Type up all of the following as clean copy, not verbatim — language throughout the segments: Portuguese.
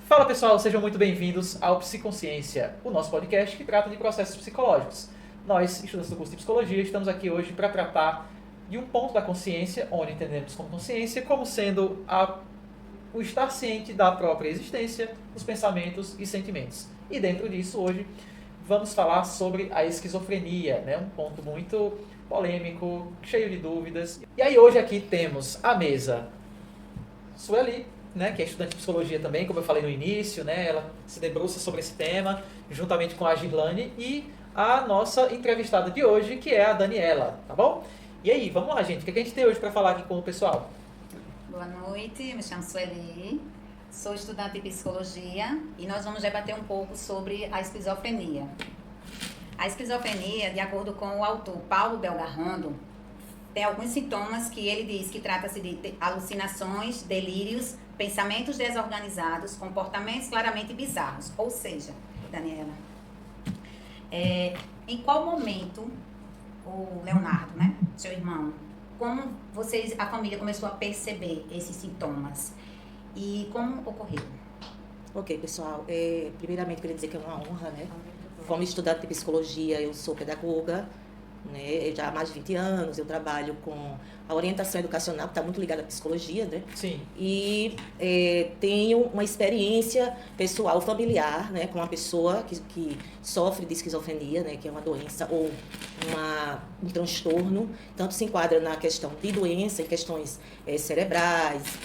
Fala pessoal, sejam muito bem-vindos ao Psiconsciência, o nosso podcast que trata de processos psicológicos. Nós, estudantes do curso de Psicologia, estamos aqui hoje para tratar de um ponto da consciência, onde entendemos como consciência como sendo o estar ciente da própria existência, dos pensamentos e sentimentos. E dentro disso, hoje, vamos falar sobre a esquizofrenia, né? Um ponto muito polêmico, cheio de dúvidas. E aí hoje aqui temos à mesa Sueli, né, que é estudante de psicologia também, como eu falei no início, né, ela se debruça sobre esse tema, juntamente com a Girlane, e a nossa entrevistada de hoje, que é a Daniela, tá bom? E aí, vamos lá, gente, o que a gente tem hoje para falar aqui com o pessoal? Boa noite, me chamo Sueli, sou estudante de psicologia e nós vamos debater um pouco sobre a esquizofrenia. A esquizofrenia, de acordo com o autor Paulo Belgarrando, tem alguns sintomas que ele diz que trata-se de alucinações, delírios, pensamentos desorganizados, comportamentos claramente bizarros. Ou seja, Daniela, em qual momento o Leonardo, né, seu irmão, como a família começou a perceber esses sintomas e como ocorreu? Ok, pessoal. Primeiramente, queria dizer que é uma honra, né? Como estudante de psicologia, eu sou pedagoga, né? Já há mais de 20 anos, eu trabalho com a orientação educacional, que está muito ligada à psicologia, né? Sim. E tenho uma experiência pessoal, familiar, né? Com uma pessoa que sofre de esquizofrenia, né? Que é uma doença ou um transtorno. Tanto se enquadra na questão de doença, em questões cerebrais,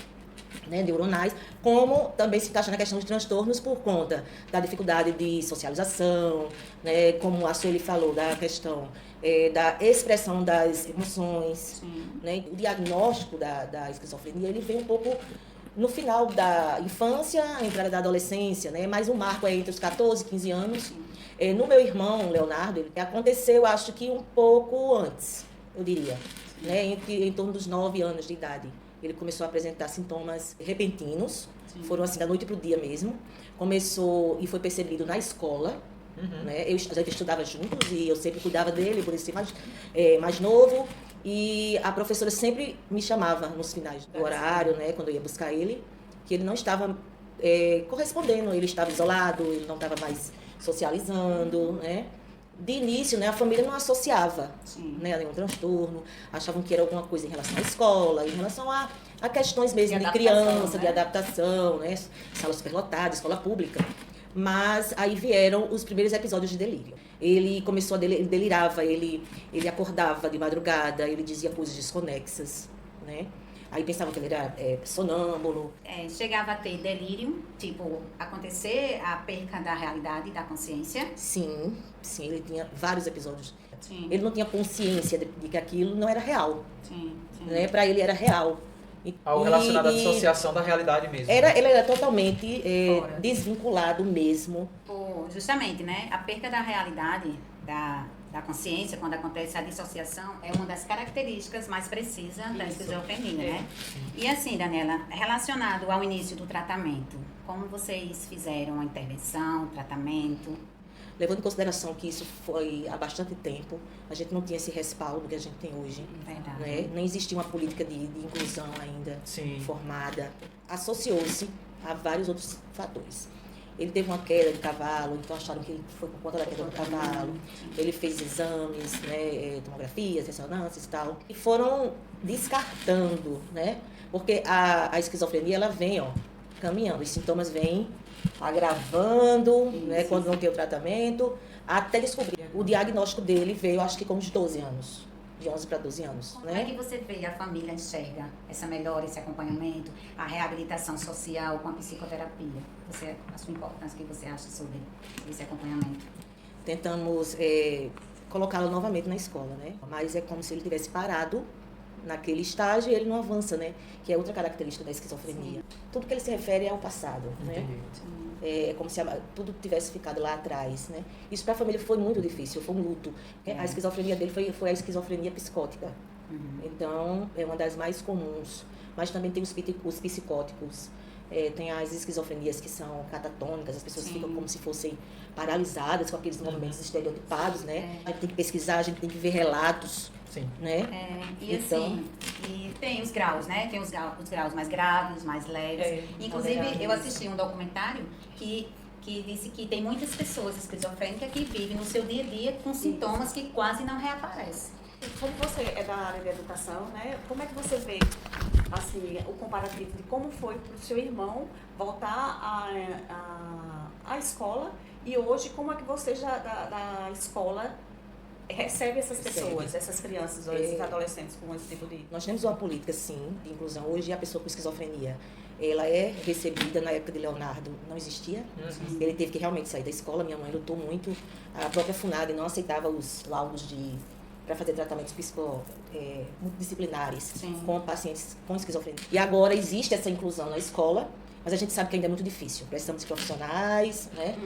né, neuronais, como também se encaixa na questão de transtornos por conta da dificuldade de socialização, né, como a Sueli falou, da questão da expressão das emoções, né, o diagnóstico da esquizofrenia, ele vem um pouco no final da infância, entrada da adolescência, né, mas o marco é entre os 14 e 15 anos. No meu irmão, Leonardo, aconteceu, acho que um pouco antes, eu diria, né, em torno dos 9 anos de idade. Ele começou a apresentar sintomas repentinos, foram assim da noite para o dia mesmo. Começou e foi percebido na escola, né? A gente estudava juntos e eu sempre cuidava dele, por ele ser mais novo. E a professora sempre me chamava nos finais do horário, né, quando eu ia buscar ele, que ele não estava correspondendo, ele estava isolado, ele não estava mais socializando, né? De início, né, a família não associava, né, a nenhum transtorno, achavam que era alguma coisa em relação à escola, em relação a questões mesmo de criança, né? De adaptação, né, sala superlotada, escola pública. Mas aí vieram os primeiros episódios de delírio. Ele começou ele delirava, ele acordava de madrugada, ele dizia coisas desconexas, né? Aí pensavam que ele era sonâmbulo. Chegava a ter delírio, tipo, acontecer a perca da realidade, da consciência? Sim, ele tinha vários episódios. Sim. Ele não tinha consciência de que aquilo não era real. Sim. Né? Para ele era real. Algo relacionado à dissociação da realidade mesmo. Ele era totalmente desvinculado mesmo. Justamente, né? A perca da realidade, da consciência, quando acontece a dissociação, é uma das características mais precisas da esquizofrenia, né? E assim, Daniela, relacionado ao início do tratamento, como vocês fizeram a intervenção, o tratamento? Levando em consideração que isso foi há bastante tempo, a gente não tinha esse respaldo que a gente tem hoje. Verdade. Né? Nem existia uma política de inclusão ainda formada. Associou-se a vários outros fatores. Ele teve uma queda de cavalo, então acharam que foi por conta da queda do cavalo. Ele fez exames, né, tomografias, ressonâncias e tal. E foram descartando, né? Porque a esquizofrenia, ela vem, caminhando. Os sintomas vêm agravando, né, quando não tem o tratamento, até descobrir. O diagnóstico dele veio, acho que com uns 12 anos. De 11 para 12 anos. Como é que você vê, a família enxerga essa melhora, esse acompanhamento, a reabilitação social com a psicoterapia? A sua importância, o que você acha sobre esse acompanhamento? Tentamos colocá-lo novamente na escola, né? Mas é como se ele tivesse parado naquele estágio e ele não avança, né? Que é outra característica da esquizofrenia. Tudo que ele se refere é ao passado, né? É como se tudo tivesse ficado lá atrás, né? Isso para a família foi muito difícil, foi um luto. A esquizofrenia dele foi a esquizofrenia psicótica. Então, é uma das mais comuns. Mas também tem os psicóticos, Tem as esquizofrenias que são catatônicas, as pessoas Sim. ficam como se fossem paralisadas com aqueles movimentos estereotipados, né? A gente tem que pesquisar, a gente tem que ver relatos, Sim. né? E Então- assim, e tem os graus, né? Tem os graus mais graves, mais leves. Inclusive, moderado. eu assisti um documentário que disse que tem muitas pessoas esquizofrênicas que vivem no seu dia a dia com sintomas que quase não reaparecem. Como você é da área de educação, né? Como é que você vê assim, o comparativo de como foi para o seu irmão voltar à escola e hoje como é que você já da escola recebe essas pessoas, essas crianças ou esses adolescentes com esse tipo de... Nós temos uma política, sim, de inclusão. Hoje, a pessoa com esquizofrenia, ela é recebida. Na época de Leonardo, não existia. Ele teve que realmente sair da escola. Minha mãe lutou muito. A própria FUNAD não aceitava os laudos para fazer tratamentos multidisciplinares Sim. com pacientes com esquizofrenia. E agora existe essa inclusão na escola, mas a gente sabe que ainda é muito difícil. Precisamos de profissionais, né?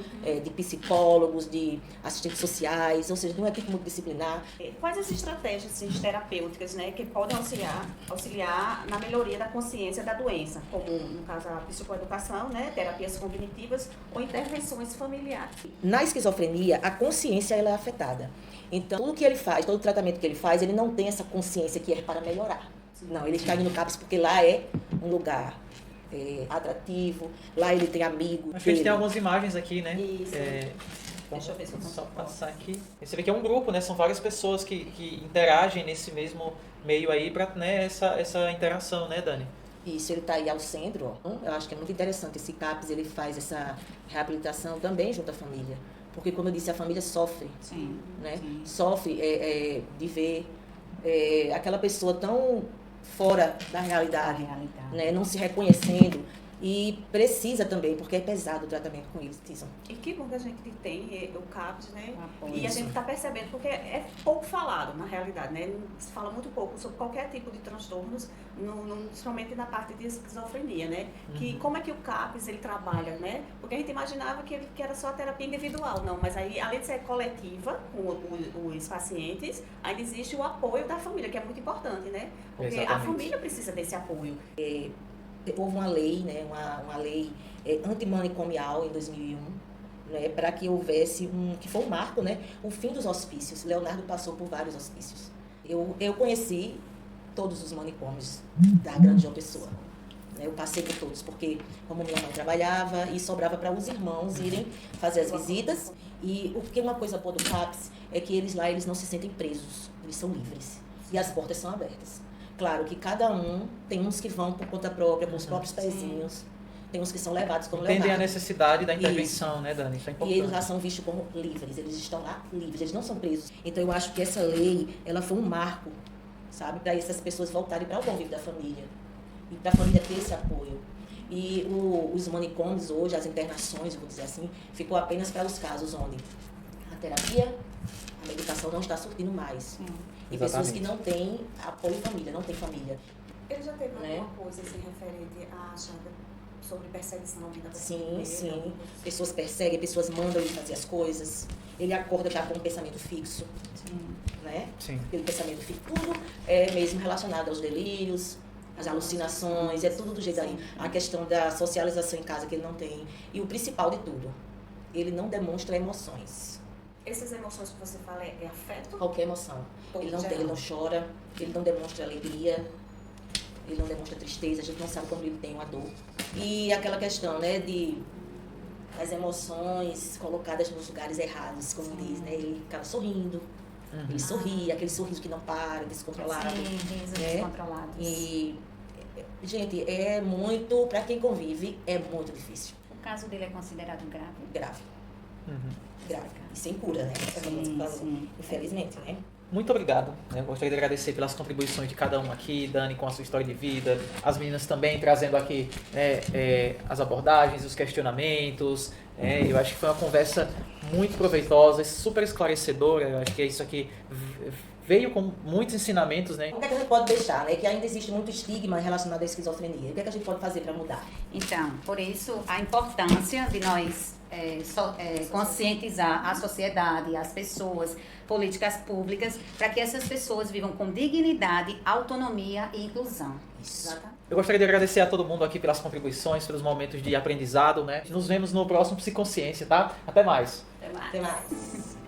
De psicólogos, de assistentes sociais, ou seja, de uma equipe multidisciplinar. Quais as estratégias assim, terapêuticas, né, que podem auxiliar na melhoria da consciência da doença, como no caso a psicoeducação, né, terapias cognitivas ou intervenções familiares? Na esquizofrenia, a consciência ela é afetada. Então, tudo que ele faz, todo o tratamento que ele faz, ele não tem essa consciência que é para melhorar. Não, ele está indo no CAPS porque lá é um lugar atrativo, lá ele tem amigos. Acho que a gente tem algumas imagens aqui, né? Isso. Deixa eu ver se eu Só consigo. passar aqui. Você vê que é um grupo, né? São várias pessoas que interagem nesse mesmo meio aí para, né, essa interação, né, Dani? Isso, ele está aí ao centro. Ó. Eu acho que é muito interessante. Esse CAPS, ele faz essa reabilitação também junto à família. Porque, como eu disse, a família sofre, Sim. né? Sim. Sofre de ver aquela pessoa tão fora da A realidade, realidade. né? Não se reconhecendo. E precisa também, porque é pesado o tratamento com eles, precisam. E que bom que a gente tem o CAPS, né? O apoio. E a gente está percebendo, porque é pouco falado, na realidade, né? Se fala muito pouco sobre qualquer tipo de transtornos, principalmente na parte de esquizofrenia, né? Que como é que o CAPS, ele trabalha, né? Porque a gente imaginava que era só a terapia individual, não. Mas aí, além de ser coletiva com os pacientes, ainda existe o apoio da família, que é muito importante, né? Porque a Exatamente. família precisa desse apoio. Houve uma lei, né, uma lei antimanicomial em 2001, né, para que houvesse que foi um marco, né, o fim dos hospícios. Leonardo passou por vários hospícios. Eu conheci todos os manicômios da Grande João Pessoa. Né, eu passei por todos, porque como minha mãe trabalhava e sobrava para os irmãos irem fazer as visitas. E o que uma coisa boa do CAPS é que eles não se sentem presos, eles são livres. E as portas são abertas. Claro que cada um, tem uns que vão por conta própria, com os próprios pezinhos, tem uns que são levados como Entendem a Leonardo. necessidade da intervenção, né, Dani? Isso é E importante. eles lá são vistos como livres, eles estão lá livres, eles não são presos. Então eu acho que essa lei, ela foi um marco, sabe, para essas pessoas voltarem para o convívio da família. E para a família ter esse apoio. E os manicômios hoje, as internações, vou dizer assim, ficou apenas para os casos onde a terapia, a medicação não está surtindo mais. E pessoas que não têm apoio em família, não têm família. Ele já teve Né? alguma coisa assim, referente à chave sobre perseguição da Sim, sim. Pessoas perseguem, pessoas mandam ele fazer as coisas. Ele acorda já com um pensamento fixo, né? Sim. Aquele pensamento fixo. Tudo é mesmo relacionado aos delírios, às alucinações, é tudo do jeito aí. A questão da socialização em casa que ele não tem. E o principal de tudo, ele não demonstra emoções. Essas emoções que você fala é afeto? Qualquer emoção. Ele não tem, ele não chora, ele não demonstra alegria, ele não demonstra tristeza, a gente não sabe quando ele tem uma dor. E aquela questão, né, as emoções colocadas nos lugares errados, como diz, né? Ele ficava sorrindo, ele sorria, aquele sorriso que não para, descontrolado. Sim, risos né? descontrolados. E, gente, é muito, para quem convive, é muito difícil, O caso dele é considerado grave? grave, Uhum. grave. E sem cura, né? Como você falou, sim. infelizmente, né? Muito obrigado. Eu gostaria de agradecer pelas contribuições de cada um aqui, Dani com a sua história de vida, as meninas também trazendo aqui as abordagens, os questionamentos. Eu acho que foi uma conversa muito proveitosa, super esclarecedora. Eu acho que isso aqui veio com muitos ensinamentos, né? O que é que a gente pode deixar, né? Que ainda existe muito estigma relacionado à esquizofrenia. O que é que a gente pode fazer para mudar? Então, por isso, a importância de nós conscientizar a sociedade, as pessoas, políticas públicas, para que essas pessoas vivam com dignidade, autonomia e inclusão. Exatamente. Eu gostaria de agradecer a todo mundo aqui pelas contribuições, pelos momentos de aprendizado, né? Nos vemos no próximo Psiconsciência, tá? Até mais! Até mais. Até mais.